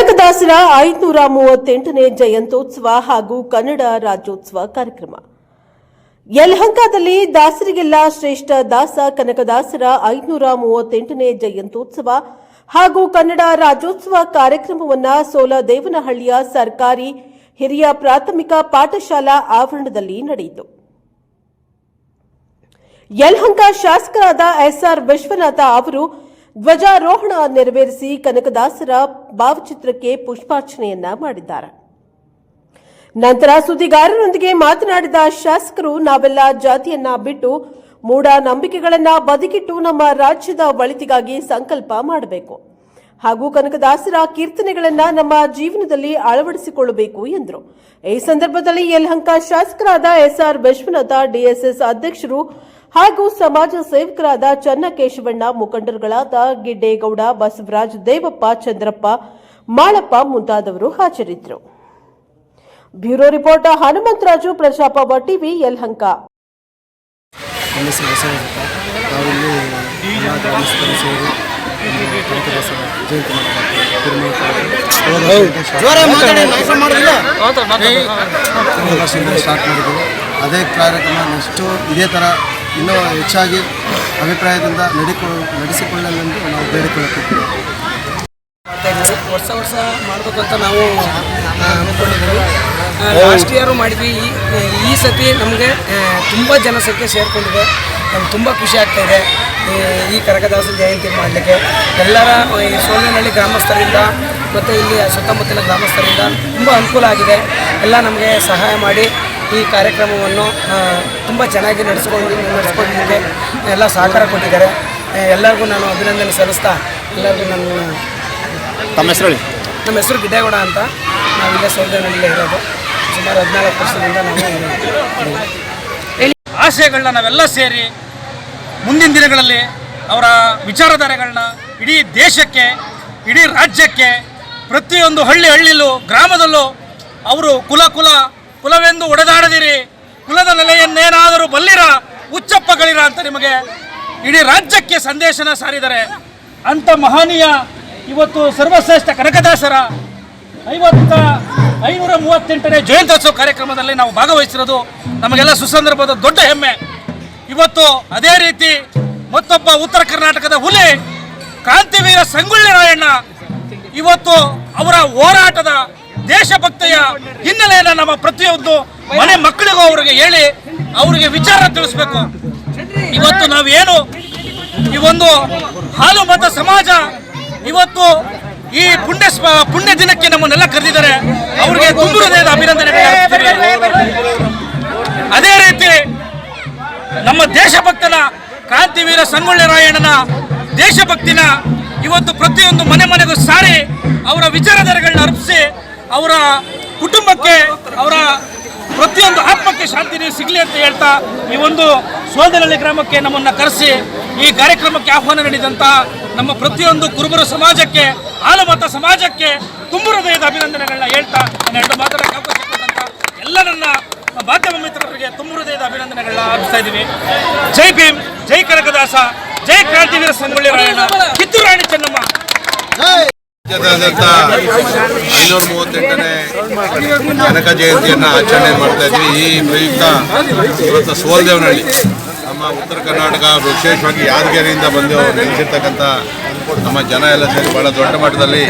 ಕನಕದಾಸರ 538ನೇ ಜಯಂತ್ಯೋತ್ಸವ ಹಾಗೂ ಕನ್ನಡ ರಾಜ್ಯೋತ್ಸವ ಕಾರ್ಯಕ್ರಮ. ಯಲಹಂಕದಲ್ಲಿ ದಾಸರಿಗೆಲ್ಲ ಶ್ರೇಷ್ಠ ದಾಸ ಕನಕದಾಸರ 538ನೇ ಜಯಂತ್ಯೋತ್ಸವ ಹಾಗೂ ಕನ್ನಡ ರಾಜ್ಯೋತ್ಸವ ಕಾರ್ಯಕ್ರಮವನ್ನು ಸೋಲದೇವನಹಳ್ಳಿಯ ಸರ್ಕಾರಿ ಹಿರಿಯ ಪ್ರಾಥಮಿಕ ಪಾಠಶಾಲಾ ಆವರಣದಲ್ಲಿ ನಡೆಯಿತು. ಯಲಹಂಕ ಶಾಸಕರಾದ ಎಸ್ಆರ್ ವಿಶ್ವನಾಥ ಅವರು ಧ್ವಜಾರೋಹಣ ನೆರವೇರಿಸಿ ಕನಕದಾಸರ ಭಾವಚಿತ್ರಕ್ಕೆ ಪುಷ್ಪಾರ್ಚನೆಯನ್ನ ಮಾಡಿದ್ದಾರೆ. ನಂತರ ಸುದ್ದಿಗಾರರೊಂದಿಗೆ ಮಾತನಾಡಿದ ಶಾಸಕರು, ನಾವೆಲ್ಲ ಜಾತಿಯನ್ನ ಬಿಟ್ಟು ಮೂಢನಂಬಿಕೆಗಳನ್ನ ಬದಿಗಿಟ್ಟು ನಮ್ಮ ರಾಜ್ಯದ ಒಳಿತಿಗಾಗಿ ಸಂಕಲ್ಪ ಮಾಡಬೇಕು ಹಾಗೂ ಕನಕದಾಸರ ಕೀರ್ತನೆಗಳನ್ನ ನಮ್ಮ ಜೀವನದಲ್ಲಿ ಅಳವಡಿಸಿಕೊಳ್ಳಬೇಕು ಎಂದರು. ಈ ಸಂದರ್ಭದಲ್ಲಿ ಯಲಹಂಕ ಶಾಸಕರಾದ ಎಸ್ಆರ್ ವಿಶ್ವನಾಥ, ಡಿಎಸ್ಎಸ್ ಅಧ್ಯಕ್ಷರು ಹಾಗೂ ಸಮಾಜ ಸೇವಕರಾದ ಚನ್ನಕೇಶವಣ್ಣ, ಮುಖಂಡರುಗಳಾದ ಗಿಡ್ಡೇಗೌಡ, ಬಸವರಾಜ್, ದೇವಪ್ಪ, ಚಂದ್ರಪ್ಪ, ಮಾಳಪ್ಪ ಮುಂತಾದವರು ಹಾಜರಿದ್ದರು. ಬ್ಯೂರೋ ರಿಪೋರ್ಟರ್ ಹನುಮಂತರಾಜು, ಪ್ರಜಾಪವ ಟಿವಿ, ಯಲಹಂಕ. ಅದೇ ಕಾರ್ಯಕ್ರಮ ನೆಕ್ಸ್ಟು ಇದೇ ಥರ ಇನ್ನೂ ಹೆಚ್ಚಾಗಿ ಅಭಿಪ್ರಾಯದಿಂದ ನಡೆಸಿಕೊಳ್ಳಲೆಂದು ನಾವು ಬೇಡಿಕೊಳ್ಳುತ್ತಿದ್ದೇವೆ. ವರ್ಷ ಮಾಡಬೇಕು ಅಂತ ನಾವು ಅಂದ್ಕೊಂಡಿದ್ದೀವಿ. ಲಾಸ್ಟ್ ಇಯರು ಮಾಡಿದ್ವಿ. ಈ ಸತಿ ನಮಗೆ ತುಂಬ ಜನಸಂಖ್ಯೆ ಸೇರಿಕೊಂಡಿದೆ. ನಮ್ಗೆ ತುಂಬ ಖುಷಿ ಆಗ್ತಾಯಿದೆ ಈ ಕನಕದಾಸ ಜಯಂತಿ ಮಾಡಲಿಕ್ಕೆ. ಎಲ್ಲರ ಈ ಸೋಲನಹಳ್ಳಿ ಗ್ರಾಮಸ್ಥರಿಂದ ಮತ್ತು ಇಲ್ಲಿ ಸುತ್ತಮುತ್ತಲಿನ ಗ್ರಾಮಸ್ಥರಿಂದ ತುಂಬ ಅನುಕೂಲ ಆಗಿದೆ. ಎಲ್ಲ ನಮಗೆ ಸಹಾಯ ಮಾಡಿ ಈ ಕಾರ್ಯಕ್ರಮವನ್ನು ತುಂಬ ಚೆನ್ನಾಗಿ ನಡೆಸ್ಕೊಂಡಿದ್ದಕ್ಕೆ ಎಲ್ಲ ಸಹಕಾರ ಕೊಟ್ಟಿದ್ದಾರೆ. ಎಲ್ಲರಿಗೂ ನಾನು ಅಭಿನಂದನೆ ಸಲ್ಲಿಸ್ತಾ, ಎಲ್ಲರಿಗೂ ನಮ್ಮ ಹೆಸರು ಗಿಡ್ಡೇಗೌಡ ಅಂತ. ನಾವಿಲ್ಲೇ ಸೌದೆನಲ್ಲೇ ಇರೋದು. ಸುಮಾರು 14 ವರ್ಷದಿಂದ ನಾವು ಆಶಯಗಳನ್ನ ನಾವೆಲ್ಲ ಸೇರಿ ಮುಂದಿನ ದಿನಗಳಲ್ಲಿ ಅವರ ವಿಚಾರಧಾರೆಗಳನ್ನ ಇಡೀ ದೇಶಕ್ಕೆ, ಇಡೀ ರಾಜ್ಯಕ್ಕೆ, ಪ್ರತಿಯೊಂದು ಹಳ್ಳಿಲೂ ಗ್ರಾಮದಲ್ಲೂ ಅವರು ಕುಲವೆಂದು ಒಡೆದಾಡದಿರಿ, ಕುಲದ ನೆಲೆಯನ್ನೇನಾದರೂ ಬಲ್ಲಿರ, ಉಚ್ಚಪ್ಪಗಳಿರ ಅಂತ ನಿಮಗೆ ಇಡೀ ರಾಜ್ಯಕ್ಕೆ ಸಂದೇಶನ ಸಾರಿದ್ದಾರೆ. ಅಂಥ ಮಹನೀಯ ಇವತ್ತು ಸರ್ವಶ್ರೇಷ್ಠ ಕನಕದಾಸರ 538ನೇ ಜಯಂತ್ಯೋತ್ಸವ ಕಾರ್ಯಕ್ರಮದಲ್ಲಿ ನಾವು ಭಾಗವಹಿಸಿರೋದು ನಮಗೆಲ್ಲ ಸುಸಂದರ್ಭದ ದೊಡ್ಡ ಹೆಮ್ಮೆ. ಇವತ್ತು ಅದೇ ರೀತಿ ಮತ್ತೊಬ್ಬ ಉತ್ತರ ಕರ್ನಾಟಕದ ಹುಲಿ ಕ್ರಾಂತಿವೀರ ಸಂಗೊಳ್ಳಿ ರಾಯಣ್ಣ ಇವತ್ತು ಅವರ ಹೋರಾಟದ ದೇಶಭಕ್ತಿಯ ಹಿನ್ನೆಲೆಯನ್ನು ನಮ್ಮ ಪ್ರತಿಯೊಂದು ಮನೆ ಮಕ್ಕಳಿಗೂ ಅವರಿಗೆ ಹೇಳಿ ಅವರಿಗೆ ವಿಚಾರ ತಿಳಿಸ್ಬೇಕು. ಇವತ್ತು ನಾವೇನು ಈ ಒಂದು ಹಾಲು ಮತ ಸಮಾಜ ಇವತ್ತು ಈ ಪುಣ್ಯ ದಿನಕ್ಕೆ ನಮ್ಮನ್ನೆಲ್ಲ ಕರೆದಿದ್ದಾರೆ. ಅವರಿಗೆ ತುಂಬ ಹೃದಯದ ಅಭಿನಂದನೆ. ಅದೇ ರೀತಿ ನಮ್ಮ ದೇಶಭಕ್ತನ ಕ್ರಾಂತಿವೀರ ಸಂಗೊಳ್ಳಿ ರಾಯಣ್ಣನ ದೇಶಭಕ್ತಿನ ಇವತ್ತು ಪ್ರತಿಯೊಂದು ಮನೆಗೂ ಸಾರಿ ಅವರ ವಿಚಾರಧಾರೆಗಳನ್ನ ಅರ್ಪಿಸಿ ಅವರ ಕುಟುಂಬಕ್ಕೆ, ಅವರ ಪ್ರತಿಯೊಂದು ಆತ್ಮಕ್ಕೆ ಶಾಂತಿ ಸಿಗಲಿ ಅಂತ ಹೇಳ್ತಾ ಈ ಒಂದು ಸೋದನಹಳ್ಳಿ ಗ್ರಾಮಕ್ಕೆ ನಮ್ಮನ್ನು ಕರೆಸಿ ಈ ಕಾರ್ಯಕ್ರಮಕ್ಕೆ ಆಹ್ವಾನ ನೀಡಿದಂಥ ನಮ್ಮ ಪ್ರತಿಯೊಂದು ಕುರುಬರ ಸಮಾಜಕ್ಕೆ, ಹಾಲುಮತ ಸಮಾಜಕ್ಕೆ ತುಂಬ ಹೃದಯದ ಅಭಿನಂದನೆಗಳನ್ನ ಹೇಳ್ತಾ ಎರಡು ಮಾತಾಡೋಕ್ಕೆ ಅವಕಾಶ ಕೊಟ್ಟಂತ ಎಲ್ಲ ನನ್ನ ಮಾಧ್ಯಮ ಮಿತ್ರರಿಗೆ ತುಂಬ ಹೃದಯದ ಅಭಿನಂದನೆಗಳನ್ನ ಅರ್ಪಿಸ್ತಾ ಇದ್ದೀವಿ. ಜೈ ಭೀಮ್, ಜೈ ಕನಕದಾಸ, ಜೈ ಕ್ರಾಂತಿವೀರ ಸಂಗೊಳ್ಳಿ ರಾಯಣ್ಣ, ಕಿತ್ತೂರು ರಾಣಿ ಚೆನ್ನಮ್ಮ. 538ನೇ ಕನಕ ಜಯಂತಿಯನ್ನು ಆಚರಣೆ ಮಾಡ್ತಾ ಇದ್ವಿ. ಈ ಪ್ರಯುಕ್ತ ಇವತ್ತು ಸೋಲದೇವನಹಳ್ಳಿ ನಮ್ಮ ಉತ್ತರ ಕರ್ನಾಟಕ, ವಿಶೇಷವಾಗಿ ಯಾದಗಿರಿಯಿಂದ ಬಂದು ನೆಲೆಸಿರ್ತಕ್ಕಂಥ ನಮ್ಮ ಜನ ಎಲ್ಲ ಸೇರಿ ಭಾಳ ದೊಡ್ಡ ಮಟ್ಟದಲ್ಲಿ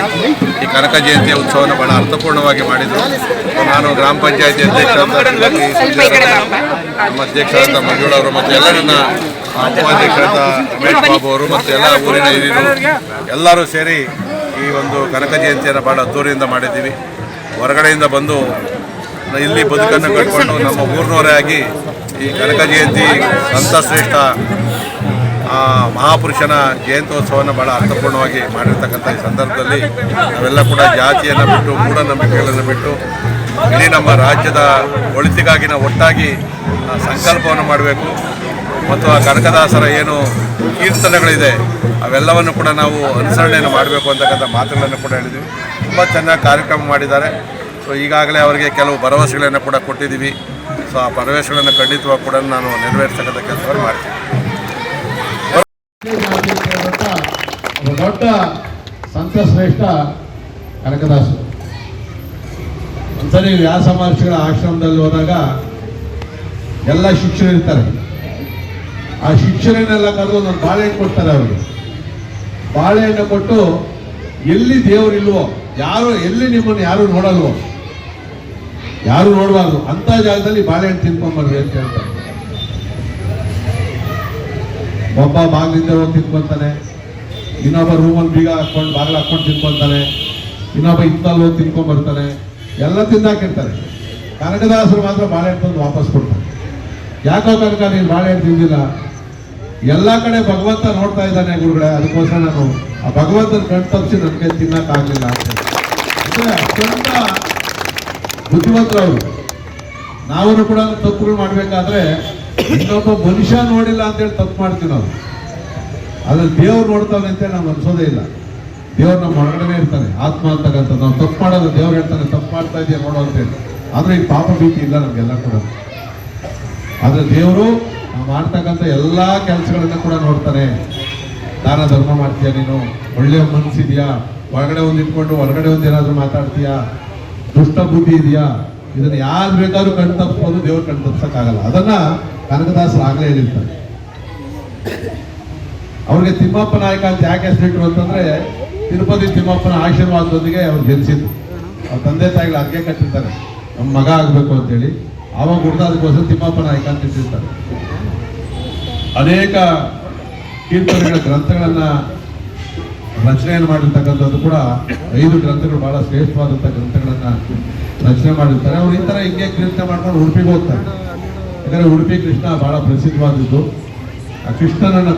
ಈ ಕನಕ ಜಯಂತಿಯ ಉತ್ಸವವನ್ನು ಭಾಳ ಅರ್ಥಪೂರ್ಣವಾಗಿ ಮಾಡಿದರು. ನಾನು ಗ್ರಾಮ ಪಂಚಾಯತಿ ಅಧ್ಯಕ್ಷರಾದ ನಮ್ಮ ಅಧ್ಯಕ್ಷರಾದ ಮಂಜುಳವರು ಮತ್ತು ಎಲ್ಲ ನನ್ನ ಉಪಾಧ್ಯಕ್ಷರಾದ ರಮೇಶ್ ಬಾಬು ಅವರು ಮತ್ತು ಎಲ್ಲ ಊರಿನ ಹಿರಿಯರು ಎಲ್ಲರೂ ಸೇರಿ ಈ ಒಂದು ಕನಕ ಜಯಂತಿಯನ್ನು ಭಾಳ ಅದ್ದೂರಿಯಿಂದ ಮಾಡಿದ್ದೀವಿ. ಹೊರಗಡೆಯಿಂದ ಬಂದು ಇಲ್ಲಿ ಬದುಕನ್ನು ಕಟ್ಕೊಂಡು ನಮ್ಮ ಊರಿನವರೇ ಆಗಿ ಈ ಕನಕ ಜಯಂತಿ ಸಂತಶ್ರೇಷ್ಠ ಮಹಾಪುರುಷನ ಜಯಂತ್ಯೋತ್ಸವವನ್ನು ಭಾಳ ಅರ್ಥಪೂರ್ಣವಾಗಿ ಮಾಡಿರ್ತಕ್ಕಂಥ ಈ ಸಂದರ್ಭದಲ್ಲಿ ನಾವೆಲ್ಲ ಕೂಡ ಜಾತಿಯನ್ನು ಬಿಟ್ಟು, ಮೂಢನಂಬಿಕೆಗಳನ್ನು ಬಿಟ್ಟು ಇಡೀ ನಮ್ಮ ರಾಜ್ಯದ ಒಳಿತಿಗಾಗಿ ನಾವು ಒಟ್ಟಾಗಿ ಸಂಕಲ್ಪವನ್ನು ಮಾಡಬೇಕು ಮತ್ತು ಆ ಕನಕದಾಸರ ಏನು ಕೀರ್ತನೆಗಳಿದೆ ಅವೆಲ್ಲವನ್ನು ಕೂಡ ನಾವು ಅನುಸರಣೆಯನ್ನು ಮಾಡಬೇಕು ಅಂತಕ್ಕಂಥ ಮಾತುಗಳನ್ನು ಕೂಡ ಹೇಳಿದ್ವಿ. ತುಂಬ ಚೆನ್ನಾಗಿ ಕಾರ್ಯಕ್ರಮ ಮಾಡಿದ್ದಾರೆ. ಸೊ ಈಗಾಗಲೇ ಅವರಿಗೆ ಕೆಲವು ಭರವಸೆಗಳನ್ನು ಕೂಡ ಕೊಟ್ಟಿದ್ದೀವಿ. ಸೊ ಆ ಭರವಸೆಗಳನ್ನು ಖಂಡಿತವಾಗಿ ಕೂಡ ನಾನು ನೆರವೇರಿಸತಕ್ಕಂಥ ಕೆಲಸವನ್ನು ಮಾಡ್ತೀನಿ. ದೊಡ್ಡ ಸಂತಶ್ರೇಷ್ಠ ಕನಕದಾಸರು. ಒಂದ್ಸರಿ ವ್ಯಾಸ ಮಹರ್ಷಿಗಳ ಆಶ್ರಮದಲ್ಲಿ ಹೋದಾಗ ಎಲ್ಲ ಶಿಕ್ಷಕರು ಇರ್ತಾರೆ. ಆ ಶಿಕ್ಷಕರನ್ನೆಲ್ಲ ಕರೆದು ಒಂದೊಂದು ಬಾಳೆಹಣ್ಣು ಕೊಡ್ತಾರೆ ಅವರಿಗೆ. ಬಾಳೆಹಣ್ಣು ಕೊಟ್ಟು ಎಲ್ಲಿ ದೇವರಿಲ್ವೋ, ಎಲ್ಲಿ ನಿಮ್ಮನ್ನು ಯಾರು ನೋಡಲ್ವೋ, ಯಾರು ನೋಡಬಾರ್ದು ಅಂತ ಜಾಗದಲ್ಲಿ ಬಾಳೆಹಣ್ಣು ತಿನ್ಕೊಂಬರ್ರಿ ಅಂತ ಹೇಳ್ತಾರೆ. ಒಬ್ಬ ಬಾಗಿಲಿಂದ ಹೋಗಿ ತಿನ್ಕೊಂತಾನೆ, ಇನ್ನೊಬ್ಬ ರೂಮಲ್ಲಿ ಬೀಗ ಹಾಕೊಂಡು ಬಾಗಿಲು ಹಾಕೊಂಡು ತಿನ್ಕೊಂತಾನೆ, ಇನ್ನೊಬ್ಬ ಇತ್ತಲ್ಲಿ ಹೋಗಿ ತಿನ್ಕೊಂಡ್ಬರ್ತಾನೆ, ಎಲ್ಲ ತಿಂದಾಕಿರ್ತಾರೆ. ಕನಕದಾಸರು ಮಾತ್ರ ಬಾಳೆಹಣ್ಣು ತಂದು ವಾಪಸ್ ಕೊಡ್ತಾರೆ. ಯಾಕೋ ಕನಕ ನೀನು ಬಾಳೆಹಣ್ಣು ತಿಂದಿಲ್ಲ? ಎಲ್ಲ ಕಡೆ ಭಗವಂತ ನೋಡ್ತಾ ಇದ್ದಾನೆ ಗುರುಗಳೇ, ಅದಕ್ಕೋಸ್ಕರ ನಾನು ಆ ಭಗವಂತನ ಕಣ್ ತಪ್ಪಿಸಿ ನನಗೆ ತಿನ್ನಕ್ಕಾಗಲಿಲ್ಲ ಅಂತ. ಅಂದರೆ ಅತ್ಯಂತ ಬುದ್ಧಿವಂತರು ಅವರು. ನಾವು ಕೂಡ ತಪ್ಪುಗಳು ಮಾಡಬೇಕಾದ್ರೆ ಇನ್ನೊಬ್ಬ ಮನುಷ್ಯ ನೋಡಿಲ್ಲ ಅಂತೇಳಿ ತಪ್ಪು ಮಾಡ್ತೀವಿ ನಾವು. ಅದ್ರಲ್ಲಿ ದೇವ್ರು ನೋಡ್ತಾನೆ ಅಂತೇಳಿ ನಾವು ಅನ್ಸೋದೇ ಇಲ್ಲ. ದೇವ್ರು ನಮ್ಮ ಹೊರಗಡೆ ಇರ್ತಾನೆ, ಆತ್ಮ ಅಂತಕ್ಕಂಥ. ನಾವು ತಪ್ಪು ಮಾಡೋದು ದೇವ್ರು ಹೇಳ್ತಾನೆ, ತಪ್ಪು ಮಾಡ್ತಾ ಇದೆಯಾ ನೋಡೋ ಅಂತೇಳಿ. ಆದರೆ ಈ ಪಾಪ ಭೀತಿ ಇಲ್ಲ ನಮಗೆಲ್ಲ ಕೂಡ. ಆದರೆ ದೇವರು ನಾವು ಮಾಡ್ತಕ್ಕಂಥ ಎಲ್ಲ ಕೆಲಸಗಳನ್ನ ಕೂಡ ನೋಡ್ತಾನೆ. ದಾನ ಧರ್ಮ ಮಾಡ್ತೀಯಾ ನೀನು, ಒಳ್ಳೆಯ ಮನಸ್ಸಿದೆಯಾ, ಹೊರಗಡೆ ಒಂದು ಇಟ್ಕೊಂಡು ಹೊರಗಡೆ ಒಂದು ಏನಾದರೂ ಮಾತಾಡ್ತೀಯಾ, ದುಷ್ಟ ಬುದ್ಧಿ ಇದೆಯಾ, ಇದನ್ನು ಯಾರು ಬೇಕಾದ್ರೂ ಕಣ್ ತಪ್ಪಿಸ್ಬೋದು, ದೇವ್ರು ಕಣ್ ತಪ್ಪಿಸಕ್ಕಾಗಲ್ಲ. ಅದನ್ನ ಕನಕದಾಸರು ಆಗಲೇ ಹೇಳಿರ್ತಾರೆ. ಅವ್ರಿಗೆ ತಿಮ್ಮಪ್ಪ ನಾಯಕ ಅಂತ ಯಾಕೆ ಹೆಸರಿಟ್ರು ಅಂತಂದ್ರೆ, ತಿರುಪತಿ ತಿಮ್ಮಪ್ಪನ ಆಶೀರ್ವಾದದೊಂದಿಗೆ ಅವ್ರು ಗೆಲ್ಸಿದ್ರು. ಅವ್ರ ತಂದೆ ತಾಯಿಗಳು ಅರ್ಗೆ ಕಟ್ಟಿರ್ತಾರೆ ನಮ್ಮ ಮಗ ಆಗಬೇಕು ಅಂತೇಳಿ. ಆವಾಗ ಹುಡ್ದ ಅದಕ್ಕೋಸ್ಕರ ತಿಮ್ಮಪ್ಪ ನಾಯಕ ಅಂತ ಇಟ್ಟಿರ್ತಾರೆ. ಅನೇಕ ಕೀರ್ತನೆಗಳ ಗ್ರಂಥಗಳನ್ನ ರಚನೆಯನ್ನು ಮಾಡಿರ್ತಕ್ಕಂಥದ್ದು ಕೂಡ 5 ಗ್ರಂಥಗಳು ಬಹಳ ಶ್ರೇಷ್ಠವಾದಂಥ ಗ್ರಂಥಗಳನ್ನ ರಚನೆ ಮಾಡಿರ್ತಾರೆ. ಅವ್ರು ಈ ಥರ ಹಿಂಗೆ ಕೀರ್ತನೆ ಮಾಡ್ಕೊಂಡು ಉಡುಪಿಗೆ ಹೋಗ್ತಾರೆ. ಯಾಕಂದ್ರೆ ಉಡುಪಿ ಕೃಷ್ಣ ಬಹಳ ಪ್ರಸಿದ್ಧವಾದದ್ದು. ಆ ಕೃಷ್ಣನನ್ನ